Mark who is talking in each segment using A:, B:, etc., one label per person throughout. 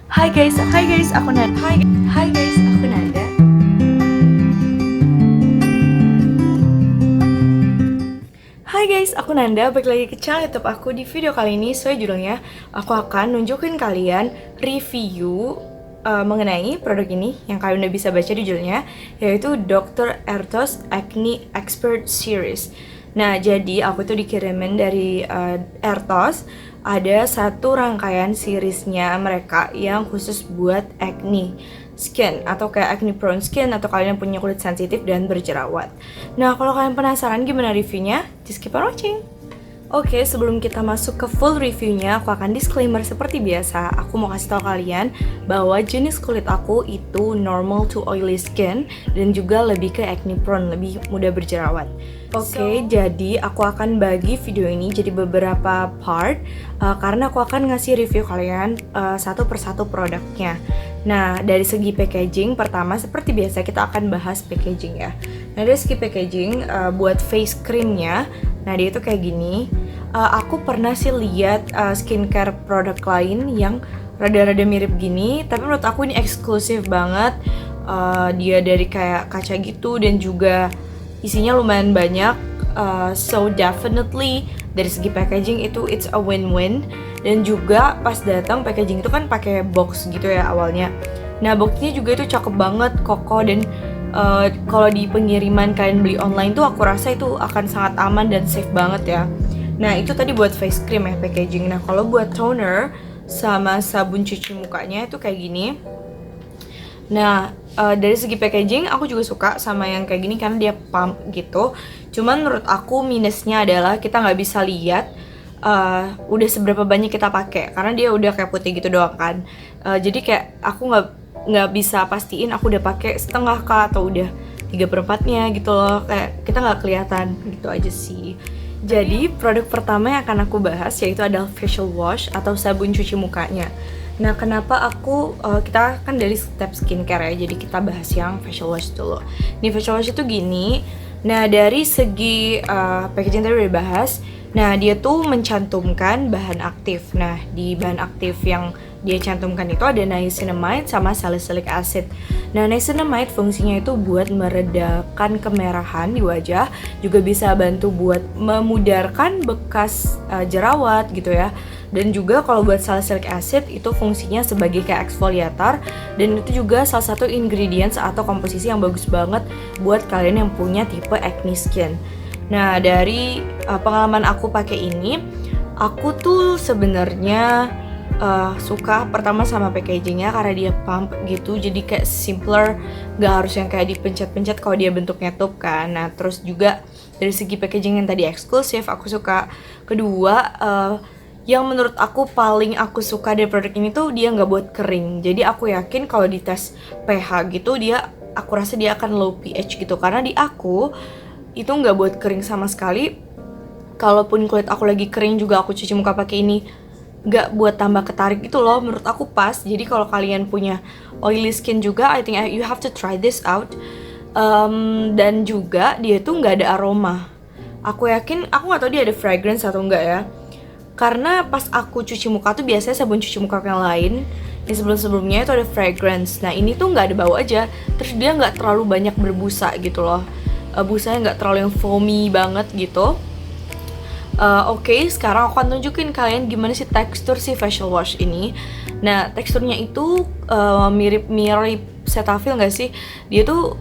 A: Hai guys, aku Nanda. Hai guys, aku Nanda. Hai guys, aku Nanda. Balik lagi ke channel YouTube aku. Di video kali ini, judulnya aku akan nunjukin kalian review mengenai produk ini yang kalian udah bisa baca di judulnya, yaitu Dr. Ertos Acne Expert Series. Nah, jadi aku tuh dikirimin dari Ertos. Ada satu rangkaian seriesnya mereka yang khusus buat acne skin atau kayak acne prone skin atau kalian yang punya kulit sensitif dan berjerawat. Nah, kalau kalian penasaran gimana reviewnya, just keep on watching. Oke, sebelum kita masuk ke full reviewnya, aku akan disclaimer seperti biasa. Aku mau kasih tahu kalian bahwa jenis kulit aku itu normal to oily skin dan juga lebih ke acne prone, lebih mudah berjerawat. Oke, jadi aku akan bagi video ini jadi beberapa part karena aku akan ngasih review kalian satu persatu produknya. Nah, dari segi packaging, pertama seperti biasa kita akan bahas packaging ya. Nah, dari segi packaging, buat face creamnya, nah dia itu kayak gini. Aku pernah sih lihat skincare produk lain yang rada-rada mirip gini, tapi menurut aku ini eksklusif banget. Dia dari kayak kaca gitu dan juga isinya lumayan banyak. So definitely dari segi packaging itu it's a win-win. Dan juga pas datang packaging itu kan pakai box gitu ya awalnya. Nah, boxnya juga itu cakep banget, kokoh, dan kalau di pengiriman kalian beli online tuh aku rasa itu akan sangat aman dan safe banget ya. Nah, itu tadi buat face cream ya packaging. Nah, kalau buat toner sama sabun cuci mukanya itu kayak gini. Nah, dari segi packaging aku juga suka sama yang kayak gini karena dia pump gitu. Cuman menurut aku minusnya adalah kita nggak bisa lihat udah seberapa banyak kita pakai karena dia udah kayak putih gitu doang kan. Jadi kayak aku nggak bisa pastiin aku udah pakai setengah kah atau udah 3/4-nya gitu loh, kayak kita nggak kelihatan gitu aja sih. Jadi produk pertama yang akan aku bahas yaitu adalah facial wash atau sabun cuci mukanya. Nah, kenapa kita kan dari step skincare ya, jadi kita bahas yang facial wash dulu. Nih, facial wash itu gini. Nah, dari segi packaging tadi udah dibahas. Nah, dia tuh mencantumkan bahan aktif. Nah, di bahan aktif yang dia cantumkan itu ada niacinamide sama salicylic acid. Nah, niacinamide fungsinya itu buat meredakan kemerahan di wajah, juga bisa bantu buat memudarkan bekas jerawat gitu ya. Dan juga kalau buat salicylic acid itu fungsinya sebagai kayak eksfoliator, dan itu juga salah satu ingredients atau komposisi yang bagus banget buat kalian yang punya tipe acne skin. Nah, dari pengalaman aku pakai ini, aku tuh sebenarnya suka pertama sama packagingnya karena dia pump gitu, jadi kayak simpler, nggak harus yang kayak dipencet-pencet kalau dia bentuknya tube kan. Nah, terus juga dari segi packaging yang tadi eksklusif aku suka. Kedua, yang menurut aku paling aku suka dari produk ini tuh dia nggak buat kering. Jadi aku yakin kalau di tes pH gitu aku rasa dia akan low pH gitu, karena di aku itu nggak buat kering sama sekali. Kalaupun kulit aku lagi kering juga aku cuci muka pakai ini, nggak buat tambah ketarik gitu loh. Menurut aku pas. Jadi kalau kalian punya oily skin juga, I think you have to try this out. Dan juga dia tuh nggak ada aroma. Aku yakin, aku nggak tahu dia ada fragrance atau enggak ya. Karena pas aku cuci muka tuh biasanya sabun cuci muka yang lain yang sebelum-sebelumnya itu ada fragrance. Nah, ini tuh nggak ada bau aja. Terus dia nggak terlalu banyak berbusa gitu loh. Busanya nggak terlalu yang foamy banget gitu. Oke, sekarang aku akan tunjukin kalian gimana sih tekstur si facial wash ini. Nah, teksturnya itu mirip-mirip Cetaphil nggak sih? Dia tuh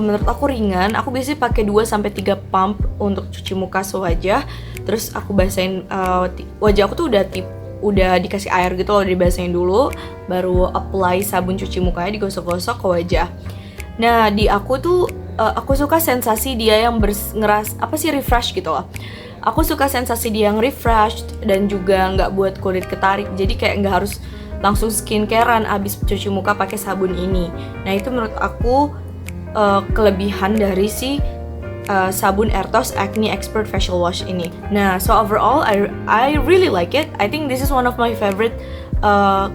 A: menurut aku ringan. Aku biasanya pakai 2-3 pump untuk cuci muka sewajah. Terus aku basahin wajah aku tuh udah dikasih air gitu loh, dibasahin dulu, baru apply sabun cuci mukanya, digosok-gosok ke wajah. Nah, di aku tuh aku suka sensasi dia yang refresh gitu loh. Aku suka sensasi dia yang refreshed dan juga nggak buat kulit ketarik. Jadi kayak nggak harus langsung skincarean abis cuci muka pakai sabun ini. Nah, itu menurut aku kelebihan dari si sabun Ertos Acne Expert Facial Wash ini. Nah, so overall I really like it. I think this is one of my favorite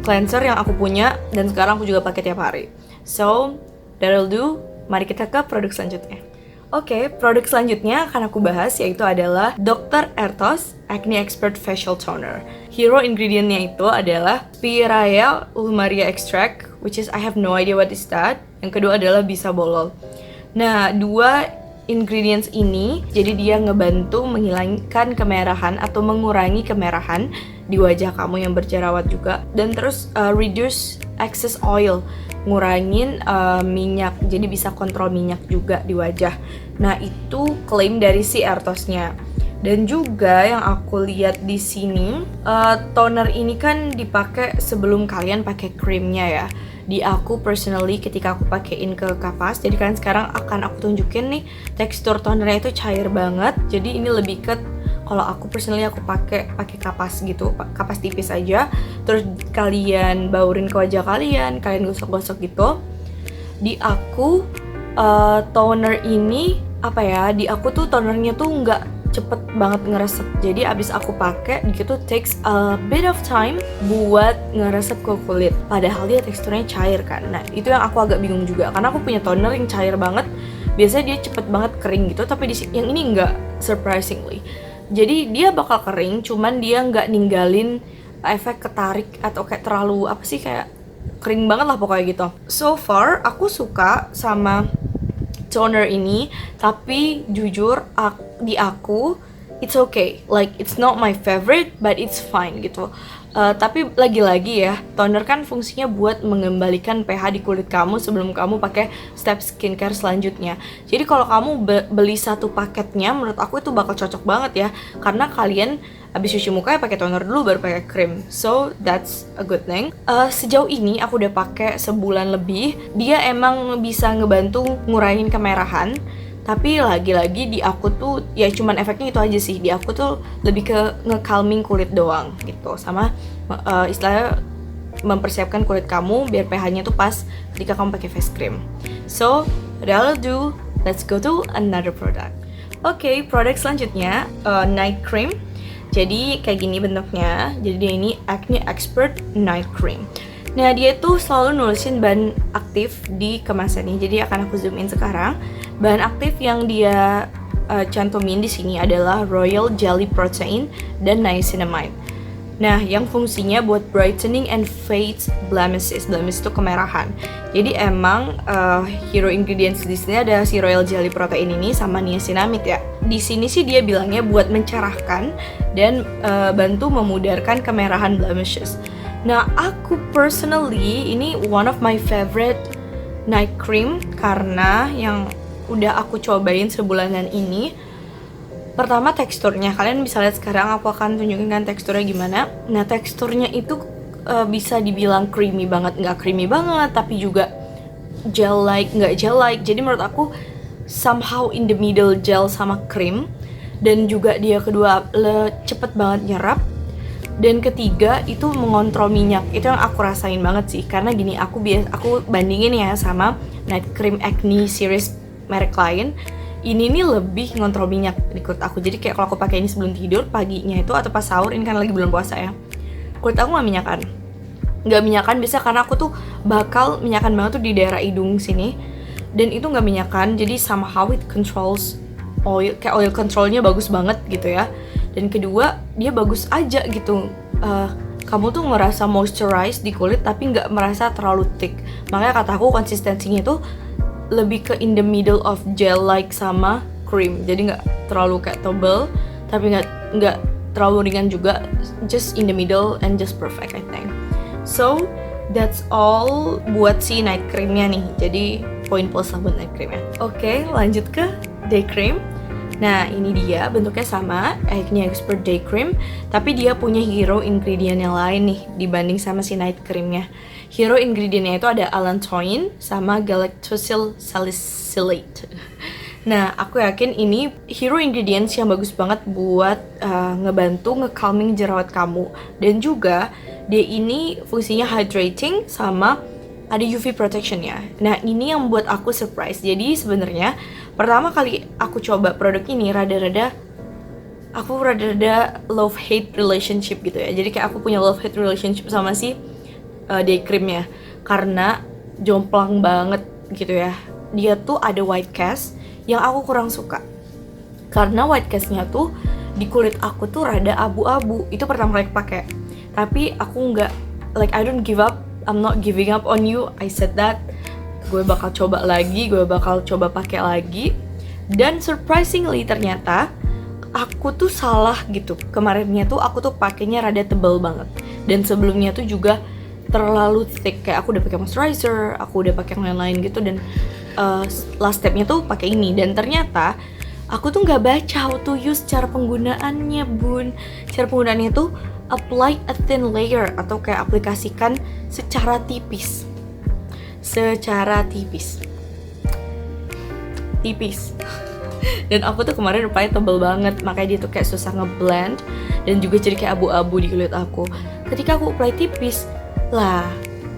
A: cleanser yang aku punya, dan sekarang aku juga pakai tiap hari. So that'll do. Mari kita ke produk selanjutnya. Oke, produk selanjutnya akan aku bahas yaitu adalah Dr. Ertos Acne Expert Facial Toner. Hero ingredientnya itu adalah Spiraea Ulmaria Extract, which is I have no idea what is that. Yang kedua adalah Bisabolol. Nah, dua ingredients ini jadi dia ngebantu menghilangkan kemerahan atau mengurangi kemerahan di wajah kamu yang berjerawat juga, dan terus reduce excess oil, ngurangin minyak, jadi bisa kontrol minyak juga di wajah. Nah, itu klaim dari si Ertosnya. Dan juga yang aku lihat di sini, toner ini kan dipakai sebelum kalian pakai krimnya ya. Di aku personally ketika aku pakein ke kapas, jadi kan sekarang akan aku tunjukin nih tekstur tonernya itu cair banget. Jadi ini lebih ke, kalau aku personally aku pakai kapas gitu, kapas tipis aja. Terus kalian baurin ke wajah kalian gosok-gosok gitu. Di aku toner ini apa ya? Di aku tuh tonernya tuh nggak cepet banget ngeresep. Jadi abis aku pakai gitu takes a bit of time buat ngeresep ke kulit. Padahal dia teksturnya cair kan. Nah, itu yang aku agak bingung juga karena aku punya toner yang cair banget. Biasanya dia cepet banget kering gitu, tapi yang ini enggak, surprisingly. Jadi dia bakal kering, cuman dia nggak ninggalin efek ketarik atau kayak terlalu apa sih, kayak kering banget lah pokoknya gitu. So far aku suka sama toner ini, tapi jujur di aku it's okay, like it's not my favorite but it's fine gitu. Tapi lagi-lagi ya, toner kan fungsinya buat mengembalikan pH di kulit kamu sebelum kamu pakai step skincare selanjutnya. Jadi kalau kamu beli satu paketnya, menurut aku itu bakal cocok banget ya, karena kalian habis cuci muka ya pakai toner dulu baru pakai krim. So that's a good thing. Sejauh ini aku udah pakai sebulan lebih. Dia emang bisa ngebantu ngurangin kemerahan. Tapi lagi-lagi di aku tuh ya cuman efeknya itu aja sih. Di aku tuh lebih ke nge-calming kulit doang gitu. Sama istilahnya mempersiapkan kulit kamu biar pH-nya tuh pas ketika kamu pakai face cream. So, that'll do. Let's go to another product. Oke, produk selanjutnya night cream. Jadi kayak gini bentuknya. Jadi dia ini Acne Expert Night Cream. Nah, dia tuh selalu nulisin bahan aktif di kemasannya. Jadi akan aku zoom in sekarang. Bahan aktif yang dia cantumin di sini adalah Royal Jelly Protein dan Niacinamide. Nah, yang fungsinya buat brightening and fades blemishes. Blemishes itu kemerahan. Jadi emang hero ingredients di sini ada si Royal Jelly Protein ini sama niacinamide ya. Di sini sih dia bilangnya buat mencerahkan dan bantu memudarkan kemerahan blemishes. Nah, aku personally ini one of my favorite night cream karena yang udah aku cobain sebulanan ini. Pertama teksturnya, kalian bisa lihat sekarang aku akan tunjukin kan teksturnya gimana. Nah, teksturnya itu bisa dibilang creamy banget, nggak creamy banget, tapi juga gel-like, nggak gel-like. Jadi menurut aku somehow in the middle gel sama cream. Dan juga dia kedua cepet banget nyerap. Dan ketiga itu mengontrol minyak. Itu yang aku rasain banget sih. Karena gini, aku bandingin ya sama night cream acne series merek lain. Ini nih lebih ngontrol minyak di kulit aku. Jadi kayak kalau aku pakai ini sebelum tidur paginya itu atau pas sahur, ini kan lagi bulan puasa ya, kulit aku nggak minyakan biasa karena aku tuh bakal minyakan banget tuh di daerah hidung sini, dan itu nggak minyakan. Jadi somehow it controls oil, kayak oil controlnya bagus banget gitu ya. Dan kedua dia bagus aja gitu, kamu tuh ngerasa moisturize di kulit tapi nggak merasa terlalu thick. Makanya kataku konsistensinya tuh lebih ke in the middle of gel like sama cream. Jadi nggak terlalu kayak tebal tapi nggak terlalu ringan juga, just in the middle and just perfect I think. So that's all buat si night creamnya nih. Jadi poin plus lah buat night creamnya. Oke, lanjut ke day cream. Nah, ini dia bentuknya sama, Acne Expert Day Cream, tapi dia punya hero ingredient yang lain nih dibanding sama si night creamnya. Hero ingredientnya itu ada allantoin sama galactosyl salicylate. Nah, aku yakin ini hero ingredients yang bagus banget buat ngebantu nge-calming jerawat kamu. Dan juga dia ini fungsinya hydrating sama ada UV protection ya. Nah, ini yang buat aku surprise. Jadi sebenarnya pertama kali aku coba produk ini rada-rada love hate relationship gitu ya. Jadi kayak aku punya love hate relationship sama si day creamnya karena jomplang banget gitu ya. Dia tuh ada white cast yang aku kurang suka. Karena white cast-nya tuh di kulit aku tuh rada abu-abu. Itu pertama kali aku pakai. Tapi aku nggak, like I don't give up. I'm not giving up on you. I said that. Gue bakal coba lagi, gue bakal coba pakai lagi. Dan surprisingly ternyata aku tuh salah gitu. Kemarinnya tuh aku tuh pakainya rada tebal banget. Dan sebelumnya tuh juga terlalu thick. Kayak aku udah pakai moisturizer, aku udah pakai yang lain-lain gitu. Dan last stepnya tuh pakai ini. Dan ternyata aku tuh nggak baca how to use cara penggunaannya, bun. Cara penggunaannya tuh apply a thin layer atau kayak aplikasikan secara tipis. Dan aku tuh kemarin rupanya tebel banget, makanya dia tuh kayak susah ngeblend dan juga jadi kayak abu-abu di kulit aku. Ketika aku apply tipis, lah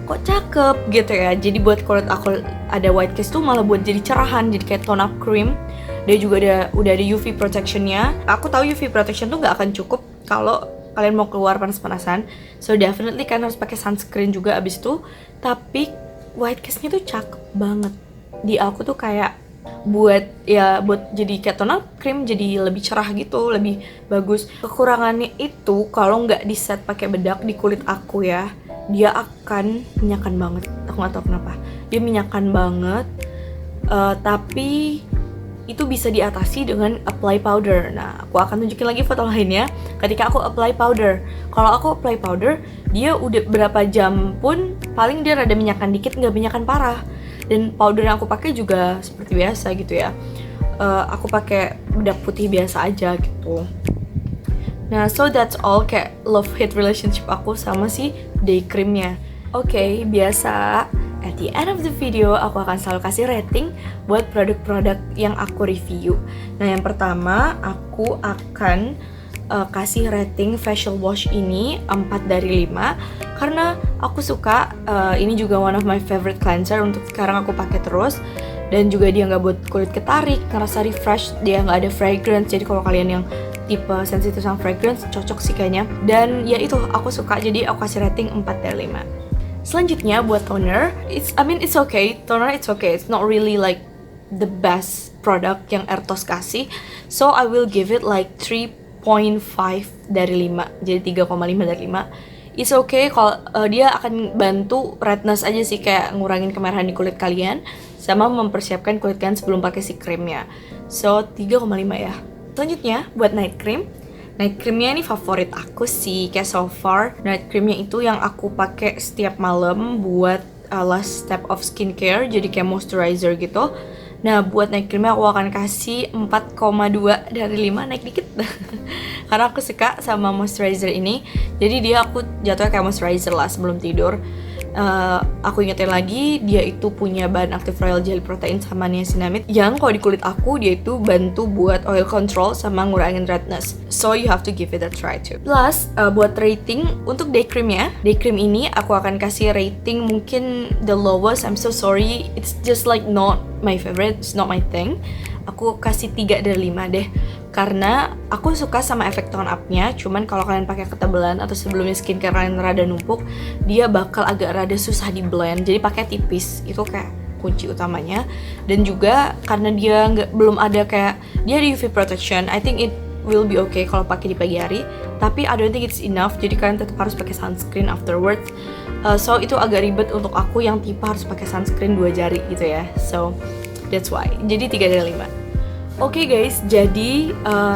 A: kok cakep gitu ya. Jadi buat kulit aku ada white cast tuh malah buat jadi cerahan, jadi kayak tone up cream. Dia juga udah ada UV protectionnya. Aku tahu UV protection tuh nggak akan cukup kalau kalian mau keluar panas-panasan, so definitely kalian harus pakai sunscreen juga abis itu. Tapi white cast-nya tuh cakep banget di aku tuh, kayak buat jadi kayak tone up cream, jadi lebih cerah gitu, lebih bagus. Kekurangannya itu kalau nggak di set pakai bedak di kulit aku ya, dia akan minyakan banget. Aku nggak tahu kenapa dia minyakan banget. Tapi itu bisa diatasi dengan apply powder. Nah, aku akan tunjukin lagi foto lainnya ketika aku apply powder. Kalau aku apply powder, dia udah berapa jam pun paling dia rada minyakan dikit, nggak minyakan parah. Dan powder yang aku pakai juga seperti biasa gitu ya. Aku pakai bedak putih biasa aja gitu. Nah, so that's all, kayak love-hate relationship aku sama si day creamnya. Oke, biasa at the end of the video aku akan selalu kasih rating buat produk-produk yang aku review. Nah, yang pertama aku akan kasih rating facial wash ini 4 dari 5 karena aku suka. Ini juga one of my favorite cleanser untuk sekarang, aku pakai terus. Dan juga dia nggak buat kulit ketarik, ngerasa refresh, dia nggak ada fragrance. Jadi kalau kalian yang tipe sensitif sama fragrance cocok sih kayaknya. Dan ya itu aku suka, jadi aku kasih rating 4 dari 5. Selanjutnya buat toner, it's okay. Toner it's okay. It's not really like the best product yang Airtos kasih. So I will give it like 3.5 dari 5. Jadi 3,5 dari 5. It's okay kalau dia akan bantu redness aja sih, kayak ngurangin kemerahan di kulit kalian sama mempersiapkan kulit kalian sebelum pakai si krimnya. So 3,5 ya. Selanjutnya buat night cream. Night creamnya ini favorit aku sih, kayak so far night creamnya itu yang aku pakai setiap malam buat last step of skincare, jadi kayak moisturizer gitu. Nah, buat night creamnya aku akan kasih 4,2 dari 5, naik dikit. Karena aku suka sama moisturizer ini, jadi dia aku jatuhnya kayak moisturizer lah sebelum tidur. Aku ingetin lagi, dia itu punya bahan aktif royal jelly protein sama niacinamide yang kalau di kulit aku dia itu bantu buat oil control sama ngurangin redness. So you have to give it a try too. Plus buat rating untuk day creamnya, day cream ini aku akan kasih rating mungkin the lowest. I'm so sorry, it's just like not my favorite, it's not my thing. Aku kasih 3 dari 5 deh. Karena aku suka sama efek tone up-nya, cuman kalau kalian pakai ketebalan atau sebelumnya skincare kalian rada numpuk, dia bakal agak rada susah di blend. Jadi pakai tipis, itu kayak kunci utamanya. Dan juga karena dia belum ada kayak, dia ada UV protection, I think it will be okay kalau pakai di pagi hari. Tapi I don't think it's enough, jadi kalian tetap harus pakai sunscreen afterwards. So itu agak ribet untuk aku yang tipe harus pakai sunscreen 2 jari gitu ya. So that's why. Jadi 3 dari 5. Oke guys, jadi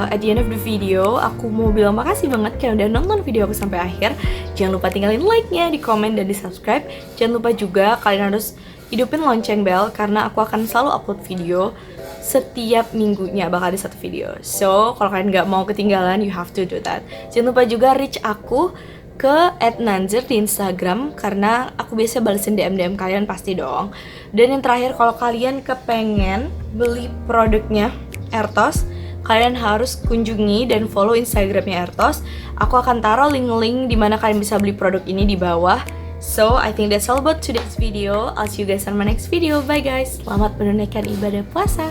A: at the end of the video aku mau bilang makasih banget kalian udah nonton video aku sampai akhir. Jangan lupa tinggalin like-nya, di komen, dan di subscribe. Jangan lupa juga kalian harus hidupin lonceng bell karena aku akan selalu upload video setiap minggunya, bakal ada 1 video. So kalau kalian nggak mau ketinggalan, you have to do that. Jangan lupa juga reach aku ke @nanzer di Instagram karena aku biasa balesin DM kalian pasti dong. Dan yang terakhir, kalau kalian kepengen beli produknya Airtos, kalian harus kunjungi dan follow Instagramnya Airtos. Aku akan taruh link-link di mana kalian bisa beli produk ini di bawah. So I think that's all about today's video. I'll see you guys on my next video. Bye guys. Selamat menunaikan ibadah puasa.